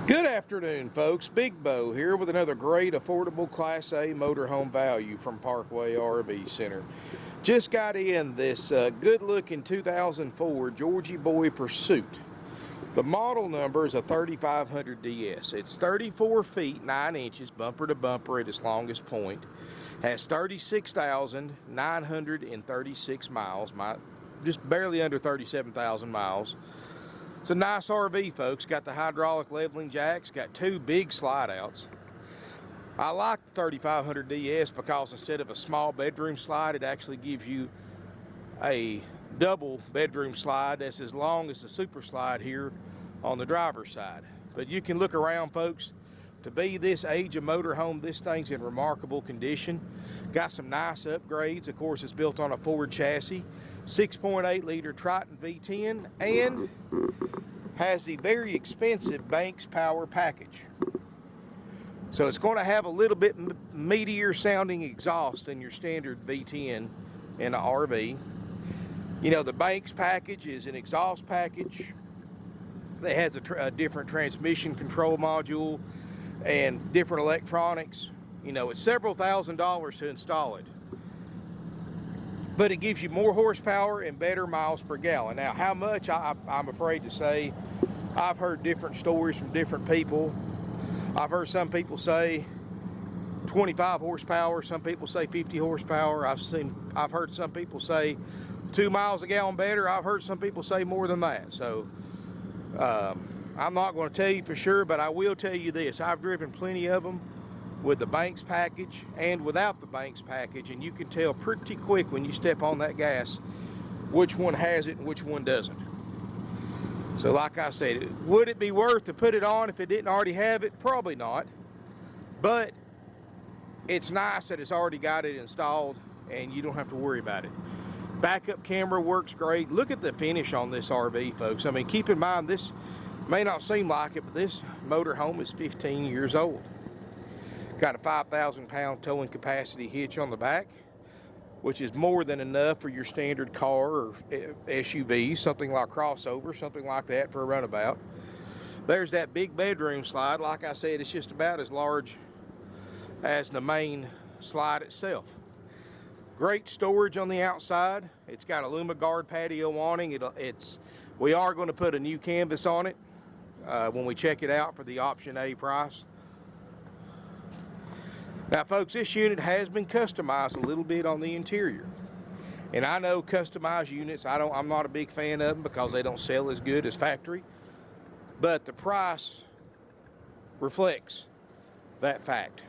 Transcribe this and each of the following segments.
Good afternoon, folks. Big Bo here with another great affordable Class A motorhome value from Parkway RV Center. Just got in this good-looking 2004 Georgie Boy Pursuit. The model number is a 3500 DS. It's 34 feet 9 inches bumper to bumper at its longest point. Has 36,936 miles, just barely under 37,000 miles. It's a nice RV, folks. Got the hydraulic leveling jacks, got two big slide outs. I like the 3500 DS because instead of a small bedroom slide, it actually gives you a double bedroom slide that's as long as the super slide here on the driver's side. But you can look around, folks. To be this age of motorhome, this thing's in remarkable condition. Got some nice upgrades. Of course, it's built on a Ford chassis, 6.8 liter Triton V10, and has the very expensive Banks Power package. So it's going to have a little bit meatier sounding exhaust than your standard V10 in an RV. You know, the Banks package is an exhaust package that has a different transmission control module and different electronics. You know, it's several $1,000s to install it, but it gives you more horsepower and better miles per gallon. Now, how much, I'm afraid to say. I've heard different stories from different people. I've heard some people say 25 horsepower, some people say 50 horsepower. I've heard some people say 2 miles a gallon better. I've heard some people say more than that. So I'm not going to tell you for sure, but I will tell you this. I've driven plenty of them with the Banks package and without the Banks package, and you can tell pretty quick when you step on that gas which one has it and which one doesn't. So like I said, would it be worth to put it on if it didn't already have it? Probably not. But it's nice that it's already got it installed and you don't have to worry about it. Backup camera works great. Look at the finish on this RV, folks. I mean, keep in mind, this may not seem like it, but this motorhome is 15 years old. Got a 5,000 pound towing capacity hitch on the back, which is more than enough for your standard car or SUV, something like crossover, something like that for a runabout. There's that big bedroom slide. Like I said, it's just about as large as the main slide itself. Great storage on the outside. It's got a LumaGuard patio awning. We are going to put a new canvas on it when we check it out for the option A price. Now, folks, this unit has been customized a little bit on the interior. And I know customized units, I'm not a big fan of them because they don't sell as good as factory. But the price reflects that fact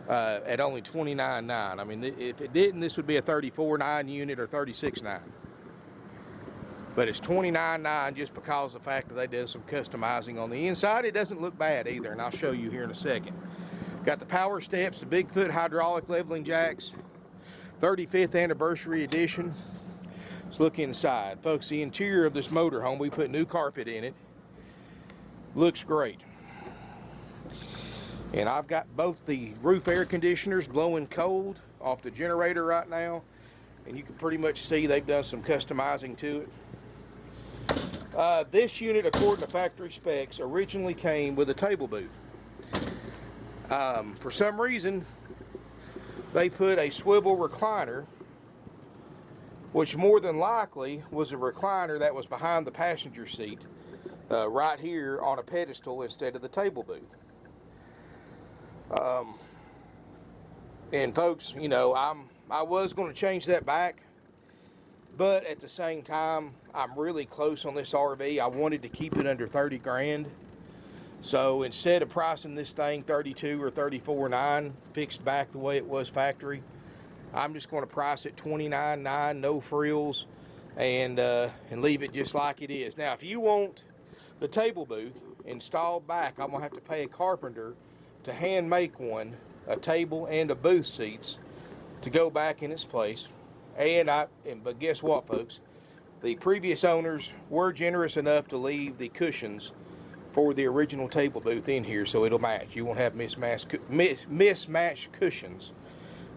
at only $29,900. I mean, if it didn't, this would be a $34,900 unit or $36,900. But it's $29,900 just because of the fact that they did some customizing on the inside. It doesn't look bad either, and I'll show you here in a second. Got the power steps, the Bigfoot hydraulic leveling jacks, 35th anniversary edition. Let's look inside. Folks, the interior of this motorhome, we put new carpet in it. Looks great. And I've got both the roof air conditioners blowing cold off the generator right now. And you can pretty much see they've done some customizing to it. This unit, according to factory specs, originally came with a table booth. For some reason, they put a swivel recliner, which more than likely was a recliner that was behind the passenger seat, right here on a pedestal instead of the table booth. And folks, you know, I was going to change that back, but at the same time, I'm really close on this RV. I wanted to keep it under 30 grand. So instead of pricing this thing $32,000 or $34,900 fixed back the way it was factory, I'm just going to price it $29,900, no frills, and leave it just like it is. Now, if you want the table booth installed back, I'm going to have to pay a carpenter to hand make one, a table and a booth seats to go back in its place. But guess what, folks? The previous owners were generous enough to leave the cushions for the original table booth in here, so it'll match. You won't have mismatched cushions.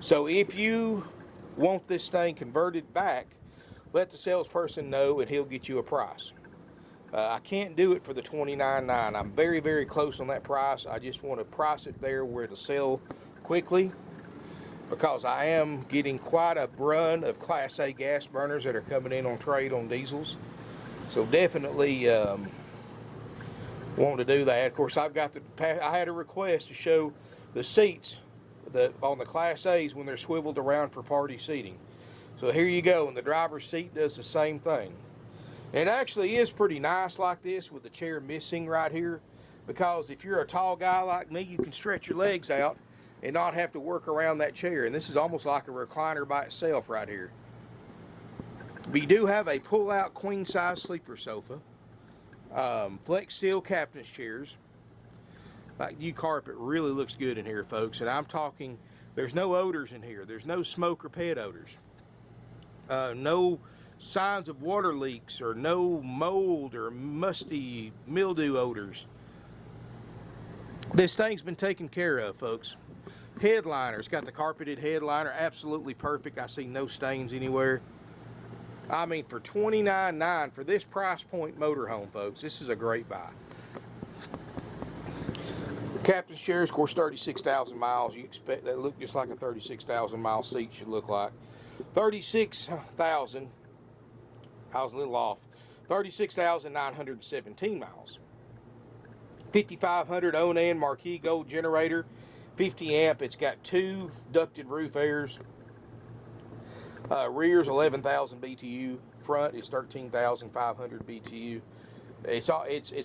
So if you want this thing converted back, let the salesperson know and he'll get you a price. I can't do it for the $29.9. I'm very, very close on that price. I just want to price it there where it'll sell quickly, because I am getting quite a run of Class A gas burners that are coming in on trade on diesels. So definitely want to do that. Of course, I had a request to show the seats on the Class A's when they're swiveled around for party seating. So here you go, and the driver's seat does the same thing. And it actually is pretty nice like this with the chair missing right here, because if you're a tall guy like me, you can stretch your legs out and not have to work around that chair. And this is almost like a recliner by itself right here. We do have a pull-out queen-size sleeper sofa, flex steel captain's chairs. Like new carpet really looks good in here, folks. And I'm talking, there's no odors in here. There's no smoke or pet odors. No signs of water leaks or no mold or musty mildew odors. This thing's been taken care of, folks. Headliner's got the carpeted headliner, absolutely perfect. I see no stains anywhere. I mean, for $29.9 for this price point motorhome, folks, this is a great buy. Captain's chairs, of course, 36,000 miles. You expect that to look just like a 36,000 mile seat should look like. 36,000. I was a little off. 36,917 miles. 5,500 Onan marquee gold generator, 50 amp. It's got 2 ducted roof airs. Rear's 11,000 BTU. Front is 13,500 BTU. It's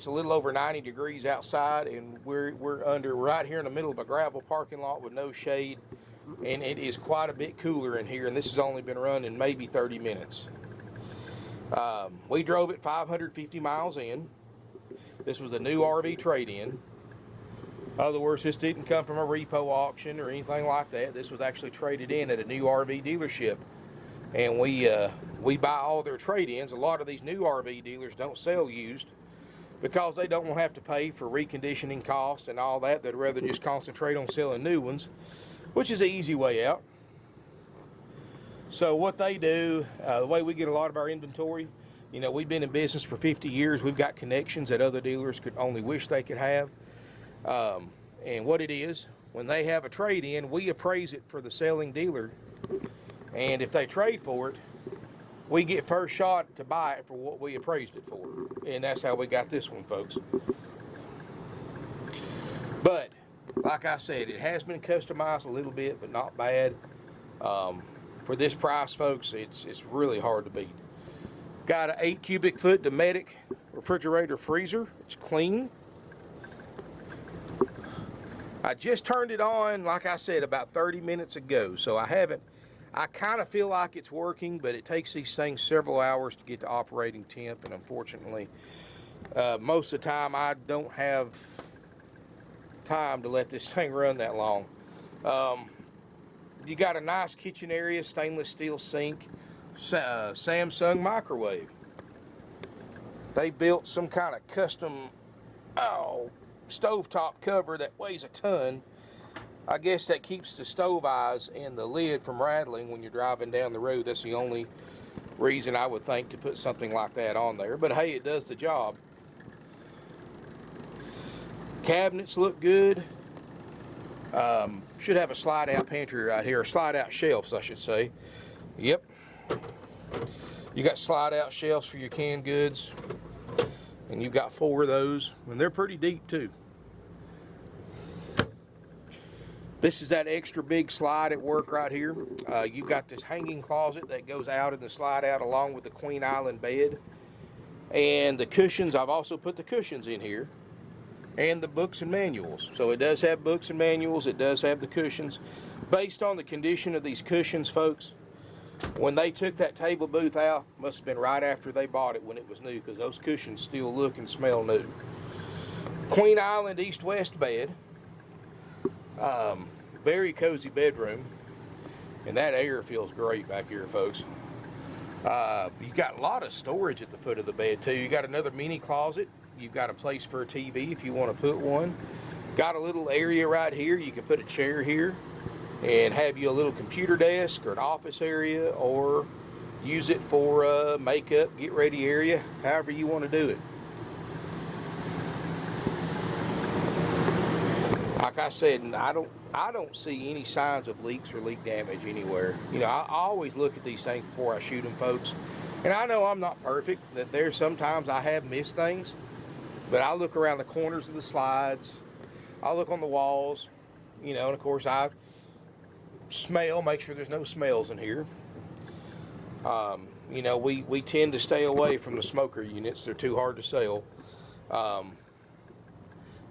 a little over 90 degrees outside, and we're right here in the middle of a gravel parking lot with no shade, and it is quite a bit cooler in here. And this has only been running maybe 30 minutes. We drove it 550 miles in. This was a new RV trade-in. In other words, this didn't come from a repo auction or anything like that. This was actually traded in at a new RV dealership. And we buy all their trade-ins. A lot of these new RV dealers don't sell used because they don't want to have to pay for reconditioning costs and all that. They'd rather just concentrate on selling new ones, which is an easy way out. So what they do, the way we get a lot of our inventory, you know, we've been in business for 50 years. We've got connections that other dealers could only wish they could have. And what it is, when they have a trade-in, we appraise it for the selling dealer. And if they trade for it, we get first shot to buy it for what we appraised it for. And that's how we got this one, folks. But, like I said, it has been customized a little bit, but not bad. For this price, folks, it's really hard to beat. Got an 8 cubic foot Dometic Refrigerator freezer. It's clean. I just turned it on, like I said, about 30 minutes ago, so I kind of feel like it's working, but it takes these things several hours to get to operating temp, and unfortunately, most of the time I don't have time to let this thing run that long. You got a nice kitchen area, stainless steel sink, Samsung microwave. They built some kind of custom stovetop cover that weighs a ton. I guess that keeps the stove eyes and the lid from rattling when you're driving down the road. That's the only reason I would think to put something like that on there. But hey, it does the job. Cabinets look good. Should have a slide-out pantry right here, or slide-out shelves, I should say. Yep. You got slide-out shelves for your canned goods, and you've got 4 of those, and they're pretty deep too. This is that extra big slide at work right here. You've got this hanging closet that goes out in the slide-out along with the Queen Island bed, and the cushions. I've also put the cushions in here, and the books and manuals. So it does have books and manuals. It does have the cushions. Based on the condition of these cushions, folks, when they took that table booth out, must have been right after they bought it when it was new, because those cushions still look and smell new. Queen Island east-west bed. Very cozy bedroom. And that air feels great back here, folks. You've got a lot of storage at the foot of the bed, too. You got another mini closet. You've got a place for a TV if you want to put one. Got a little area right here. You can put a chair here and have you a little computer desk or an office area, or use it for makeup, get ready area, however you want to do it. like I said, and I don't see any signs of leaks or leak damage anywhere. You know, I always look at these things before I shoot them, folks. And I know I'm not perfect, that there's sometimes I have missed things, but I look around the corners of the slides, I look on the walls, you know, and of course I smell, make sure there's no smells in here. You know, we tend to stay away from the smoker units. They're too hard to sell.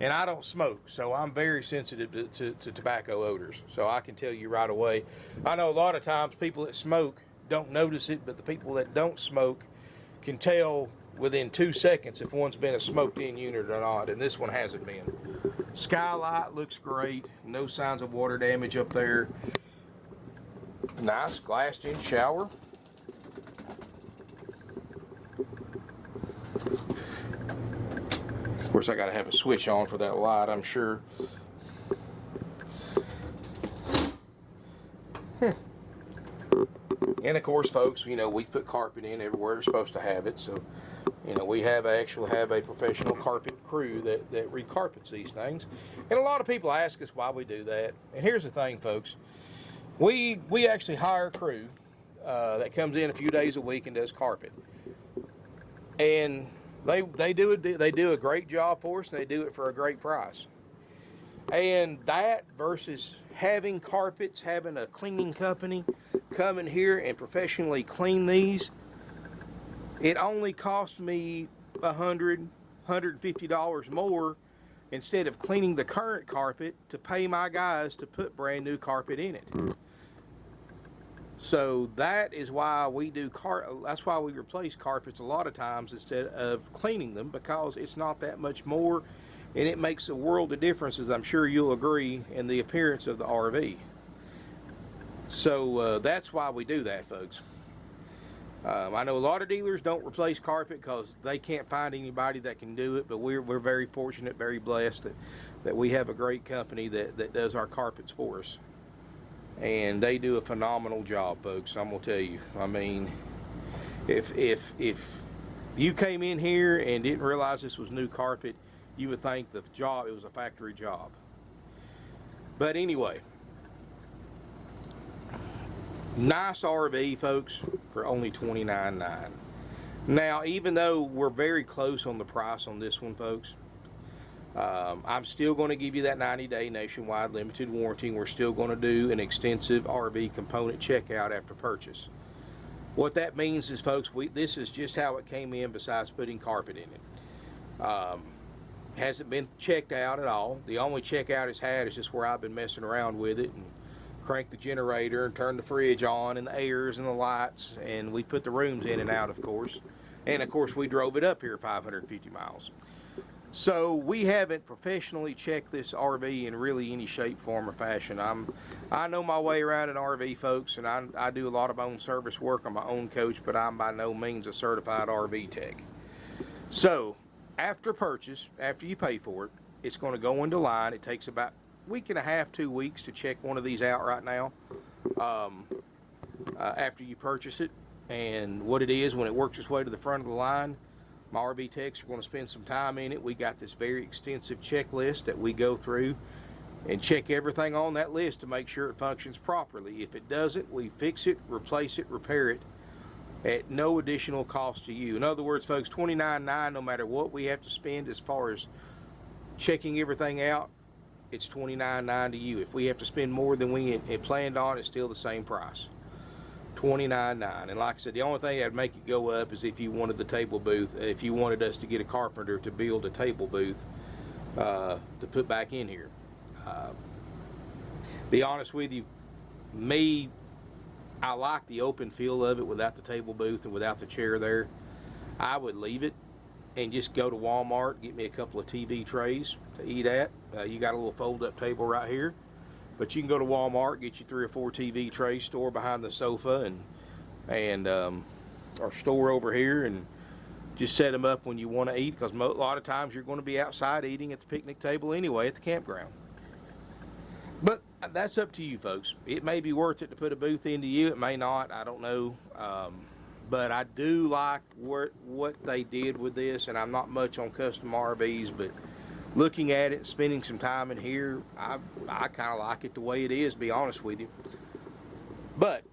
And I don't smoke, so I'm very sensitive to tobacco odors. So I can tell you right away. I know a lot of times people that smoke don't notice it, but the people that don't smoke can tell within 2 seconds if one's been a smoked-in unit or not, and this one hasn't been. Skylight looks great. No signs of water damage up there. Nice glassed-in shower. Of course, I got to have a switch on for that light, I'm sure. And of course, folks, you know, we put carpet in everywhere we're supposed to have it. So, you know, we actually have a professional carpet crew that recarpets these things. And a lot of people ask us why we do that. And here's the thing, folks. We actually hire a crew that comes in a few days a week and does carpet. And they do a great job for us, and they do it for a great price. And that versus having carpets, having a cleaning company come in here and professionally clean these, it only cost me $150 more instead of cleaning the current carpet to pay my guys to put brand new carpet in it. So that is why we do that's why we replace carpets a lot of times instead of cleaning them, because it's not that much more, and it makes a world of difference, as I'm sure you'll agree, in the appearance of the RV. So that's why we do that, folks. I know a lot of dealers don't replace carpet because they can't find anybody that can do it, but we're very fortunate, very blessed that we have a great company that does our carpets for us. And they do a phenomenal job, folks. I'm gonna tell you. I mean, if you came in here and didn't realize this was new carpet, you would think it was a factory job. But anyway, nice RV, folks, for only $29.9. Now, even though we're very close on the price on this one, folks, I'm still going to give you that 90-day nationwide limited warranty. We're still going to do an extensive RV component checkout after purchase. What that means is, folks, this is just how it came in besides putting carpet in it. Hasn't been checked out at all. The only checkout it's had is just where I've been messing around with it and crank the generator and turn the fridge on and the airs and the lights, and we put the rooms in and out, of course. And of course, we drove it up here 550 miles. So we haven't professionally checked this RV in really any shape, form, or fashion. I know my way around an RV, folks, and I do a lot of own service work. I'm my own coach, but I'm by no means a certified RV tech. So after purchase, after you pay for it, it's going to go into line. It takes about a week and a half, 2 weeks to check one of these out right now after you purchase it. And what it is, when it works its way to the front of the line, my RV techs are going to spend some time in it. We got this very extensive checklist that we go through and check everything on that list to make sure it functions properly. If it doesn't, we fix it, replace it, repair it at no additional cost to you. In other words, folks, $29.9, no matter what we have to spend as far as checking everything out, it's $29.9 to you. If we have to spend more than we had planned on, it's still the same price. $29.9. And like I said, the only thing that'd make it go up is if you wanted the table booth, if you wanted us to get a carpenter to build a table booth to put back in here. Be honest with you, I like the open feel of it without the table booth and without the chair there. I would leave it and just go to Walmart, get me a couple of TV trays to eat at. You got a little fold-up table right here. But you can go to Walmart, get you 3 or 4 TV trays, store behind the sofa, and or store over here, and just set them up when you want to eat, because a lot of times you're going to be outside eating at the picnic table anyway at the campground. But that's up to you, folks. It may be worth it to put a booth into you. It may not. I don't know. But I do like what they did with this, and I'm not much on custom RVs, but looking at it, spending some time in here, I kind of like it the way it is, to be honest with you. But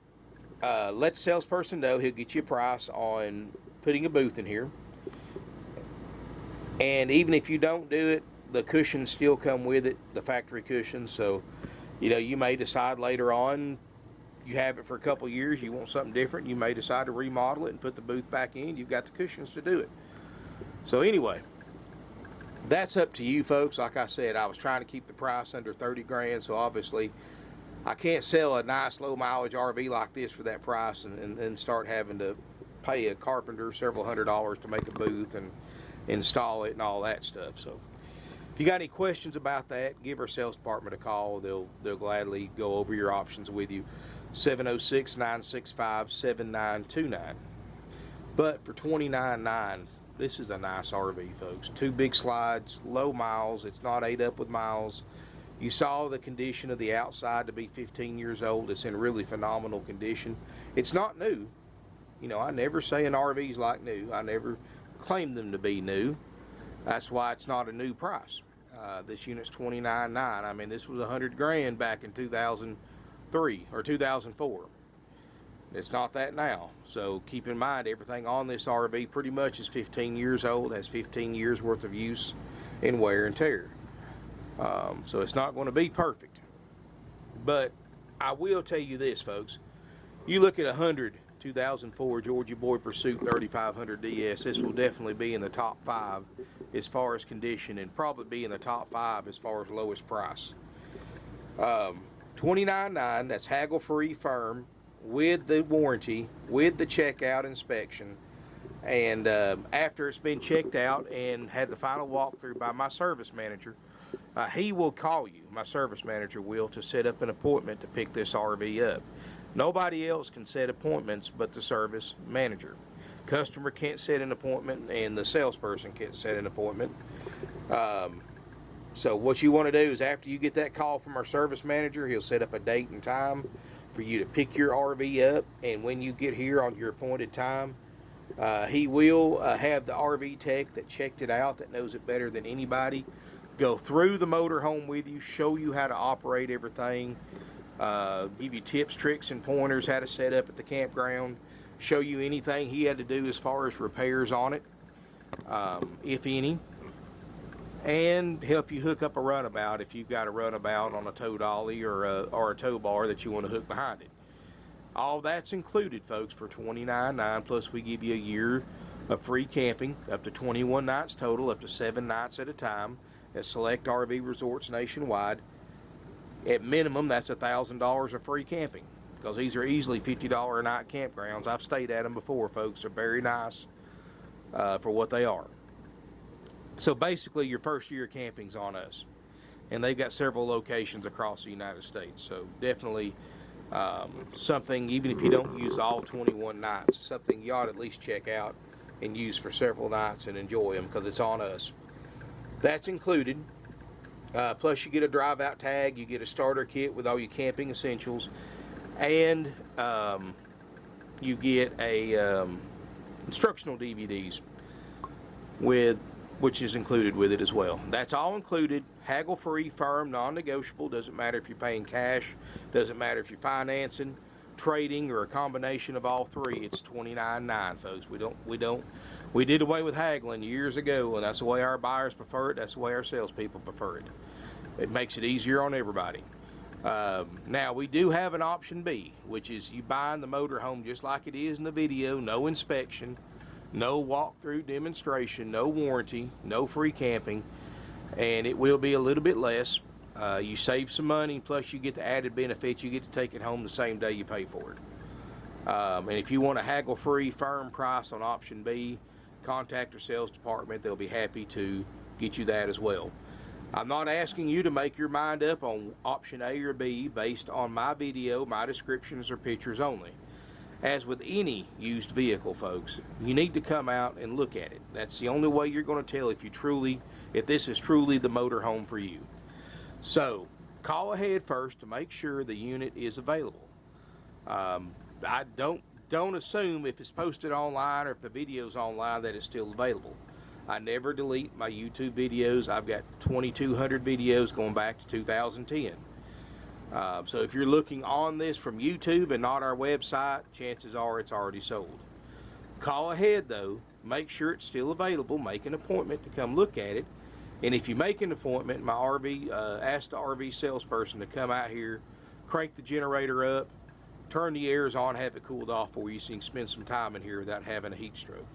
let the salesperson know. He'll get you a price on putting a booth in here. And even if you don't do it, the cushions still come with it, the factory cushions. So, you know, you may decide later on, you have it for a couple years, you want something different, you may decide to remodel it and put the booth back in. You've got the cushions to do it. So anyway, that's up to you folks. Like I said, I was trying to keep the price under 30 grand, so obviously I can't sell a nice low mileage RV like this for that price and start having to pay a carpenter several $100s to make a booth and install it and all that stuff. So if you got any questions about that, give our sales department a call. They'll gladly go over your options with you. 706-965-7929. But for $29,900, this is a nice RV, folks. 2 big slides, low miles. It's not ate up with miles. You saw the condition of the outside to be 15 years old. It's in really phenomenal condition. It's not new. You know, I never say an RV's like new. I never claim them to be new. That's why it's not a new price. This unit's $29,900. I mean, this was 100 grand back in 2003 or 2004. It's not that now. So keep in mind, everything on this RV pretty much is 15 years old, has 15 years worth of use and wear and tear. So it's not going to be perfect. But I will tell you this, folks. You look at 2004 Georgie Boy Pursuit 3500 DS, this will definitely be in the top 5 as far as condition, and probably be in the top 5 as far as lowest price. $29,900, that's haggle free firm, with the warranty, with the checkout inspection, and after it's been checked out and had the final walkthrough by my service manager, he will call you, my service manager will, to set up an appointment to pick this RV up. Nobody else can set appointments but the service manager. Customer can't set an appointment, and the salesperson can't set an appointment. So what you want to do is, after you get that call from our service manager, he'll set up a date and time for you to pick your RV up, and when you get here on your appointed time, he will have the RV tech that checked it out, that knows it better than anybody, go through the motorhome with you, show you how to operate everything, give you tips, tricks, and pointers how to set up at the campground, show you anything he had to do as far as repairs on it, if any, and help you hook up a runabout if you've got a runabout on a tow dolly or a tow bar that you want to hook behind it. All that's included, folks, for $29,900, plus we give you a year of free camping, up to 21 nights total, up to 7 nights at a time, at select RV resorts nationwide. At minimum, that's $1,000 of free camping, because these are easily $50 a night campgrounds. I've stayed at them before, folks. They're very nice for what they are. So basically, your first year of camping's on us, and they've got several locations across the United States. So definitely something, even if you don't use all 21 nights, something you ought to at least check out and use for several nights and enjoy them, because it's on us. That's included. Plus you get a drive out tag, you get a starter kit with all your camping essentials, and you get a instructional DVDs which is included with it as well. That's all included, haggle free, firm, non-negotiable. Doesn't matter if you're paying cash, doesn't matter if you're financing, trading, or a combination of all three. It's $29,900, folks. We did away with haggling years ago, and that's the way our buyers prefer it. That's the way our salespeople prefer it. It makes it easier on everybody. Now, we do have an option B, which is you buying the motorhome just like it is in the video, no inspection, no walkthrough demonstration, no warranty, no free camping, and it will be a little bit less. You save some money, plus you get the added benefit. You get to take it home the same day you pay for it. And if you want a haggle-free, firm price on option B, contact our sales department. They'll be happy to get you that as well. I'm not asking you to make your mind up on option A or B based on my video, my descriptions, or pictures only. As with any used vehicle, folks, you need to come out and look at it. That's the only way you're going to tell if this is truly the motorhome for you. So, call ahead first to make sure the unit is available. I don't assume if it's posted online or if the video's online that it's still available. I never delete my YouTube videos. I've got 2,200 videos going back to 2010. So if you're looking on this from YouTube and not our website, chances are it's already sold. Call ahead though, make sure it's still available, make an appointment to come look at it. And if you make an appointment, my ask the RV salesperson to come out here, crank the generator up, turn the airs on, have it cooled off for you so you can spend some time in here without having a heat stroke.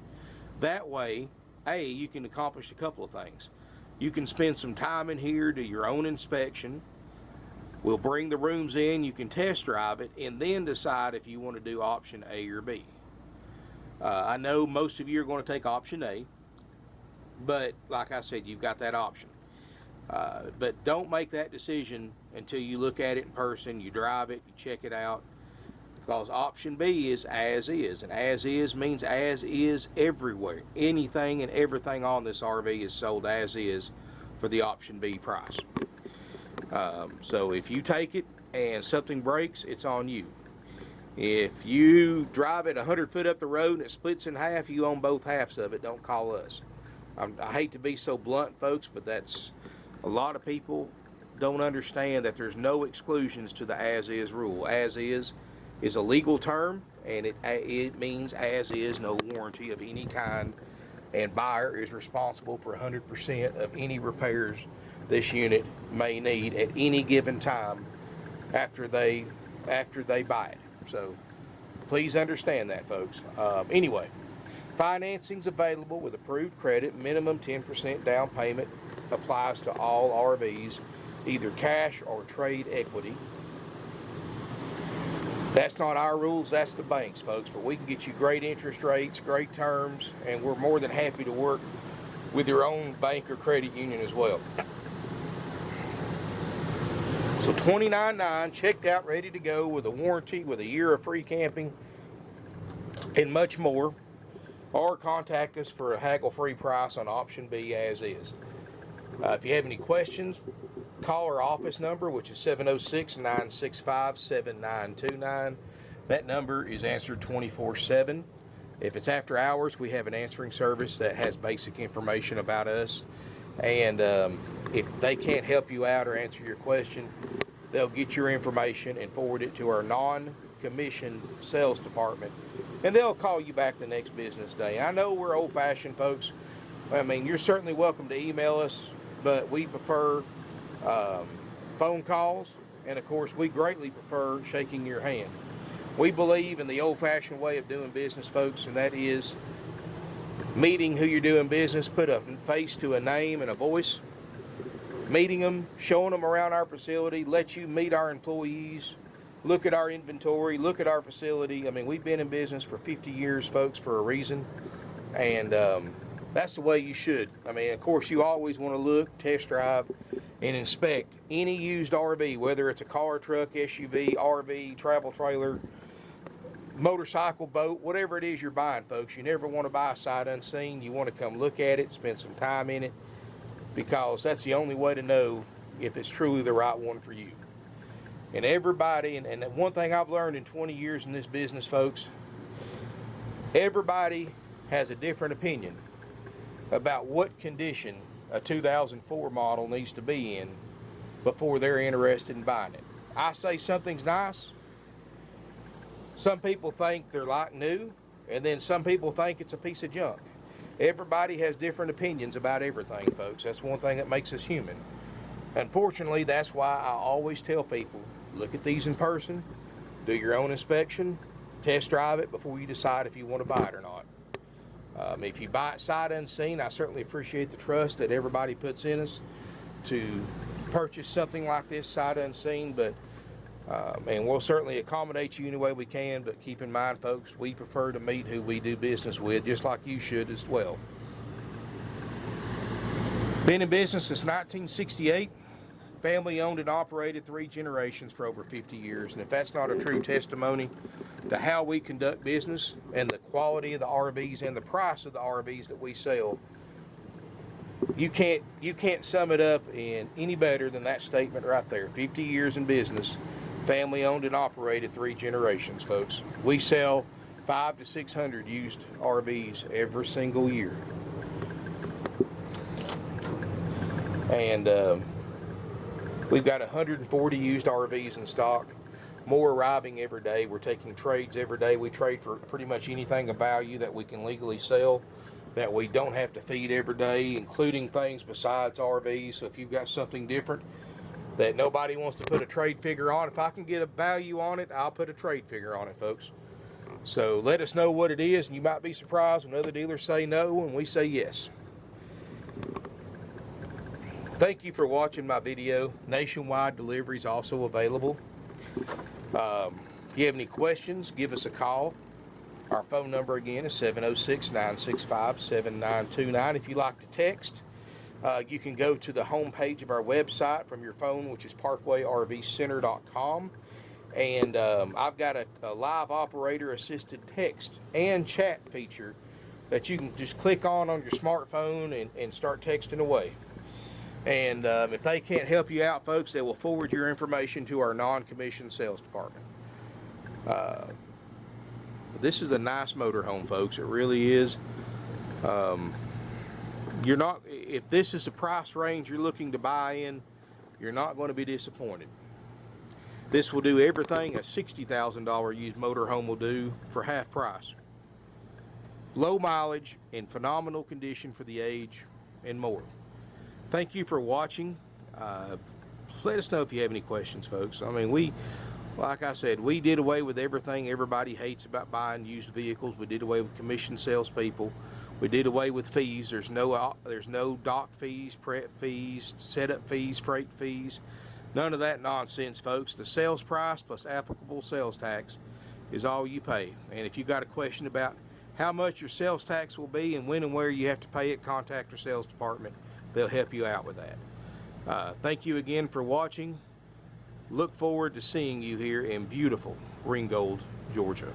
That way, you can accomplish a couple of things. You can spend some time in here, do your own inspection. We'll bring the rooms in, you can test drive it, and then decide if you want to do option A or B. I know most of you are going to take option A, but like I said, you've got that option. But don't make that decision until you look at it in person, you drive it, you check it out, because option B is as is, and as is means as is everywhere. Anything and everything on this RV is sold as is for the option B price. So if you take it and something breaks, it's on you. If you drive it 100 foot up the road and it splits in half, you own both halves of it. Don't call us. I hate to be so blunt, folks, but that's a lot of people don't understand that there's no exclusions to the as-is rule. As-is is a legal term, and it means as is, no warranty of any kind, and buyer is responsible for 100% of any repairs this unit may need at any given time after they buy it. So please understand that, folks. Anyway, financing's available with approved credit. Minimum 10% down payment applies to all RVs, either cash or trade equity. That's not our rules, that's the bank's, folks, but we can get you great interest rates, great terms, and we're more than happy to work with your own bank or credit union as well. So $29.9, checked out, ready to go with a warranty, with a year of free camping, and much more. Or contact us for a haggle-free price on option B as is. If you have any questions, call our office number, which is 706-965-7929. That number is answered 24/7. If it's after hours, we have an answering service that has basic information about us. And if they can't help you out or answer your question, they'll get your information and forward it to our non-commissioned sales department, and they'll call you back the next business day. I know we're old-fashioned, folks. I mean, you're certainly welcome to email us, but we prefer phone calls, and of course, we greatly prefer shaking your hand. We believe in the old-fashioned way of doing business, folks, and that is meeting who you're doing business, put a face to a name and a voice, meeting them, showing them around our facility, let you meet our employees, look at our inventory, look at our facility. I mean, we've been in business for 50 years, folks, for a reason, and that's the way you should. I mean, of course, you always want to look, test drive, and inspect any used RV, whether it's a car, truck, SUV, RV, travel trailer, motorcycle, boat, whatever it is you're buying, folks. You never want to buy a sight unseen. You want to come look at it, spend some time in it, because that's the only way to know if it's truly the right one for you. And everybody, and one thing I've learned in 20 years in this business, folks, everybody has a different opinion about what condition a 2004 model needs to be in before they're interested in buying it. I say something's nice. Some people think they're like new, and then some people think it's a piece of junk. Everybody has different opinions about everything, folks. That's one thing that makes us human. Unfortunately, that's why I always tell people, look at these in person, do your own inspection, test drive it before you decide if you want to buy it or not. If you buy it sight unseen, I certainly appreciate the trust that everybody puts in us to purchase something like this sight unseen, but and we'll certainly accommodate you any way we can, but keep in mind, folks, we prefer to meet who we do business with, just like you should as well. Been in business since 1968, family owned and operated, 3 generations for over 50 years, and if that's not a true testimony to how we conduct business and the quality of the RVs and the price of the RVs that we sell, you can't sum it up in any better than that statement right there. 50 years in business, family owned and operated, 3 generations, folks. We sell 500 to 600 used RVs every single year. And we've got 140 used RVs in stock. More arriving every day. We're taking trades every day. We trade for pretty much anything of value that we can legally sell, that we don't have to feed every day, including things besides RVs. So if you've got something different that nobody wants to put a trade figure on, if I can get a value on it, I'll put a trade figure on it, folks. So let us know what it is, and you might be surprised when other dealers say no and we say yes. Thank you for watching my video. Nationwide delivery is also available. If you have any questions, give us a call. Our phone number again is 706-965-7929. If you like to text, you can go to the home page of our website from your phone, which is parkwayrvcenter.com. And I've got a live operator assisted text and chat feature that you can just click on your smartphone and start texting away. And if they can't help you out, folks, they will forward your information to our non-commissioned sales department. This is a nice motorhome, folks. It really is. You're not, if this is the price range you're looking to buy in, you're not going to be disappointed. This will do everything a $60,000 used motorhome will do for half price. Low mileage, in phenomenal condition for the age, and more. Thank you for watching. Let us know if you have any questions, folks. I mean, like I said, we did away with everything everybody hates about buying used vehicles. We did away with commission salespeople. We did away with fees. There's no dock fees, prep fees, setup fees, freight fees. None of that nonsense, folks. The sales price plus applicable sales tax is all you pay. And if you got a question about how much your sales tax will be and when and where you have to pay it, contact our sales department. They'll help you out with that. Thank you again for watching. Look forward to seeing you here in beautiful Ringgold, Georgia.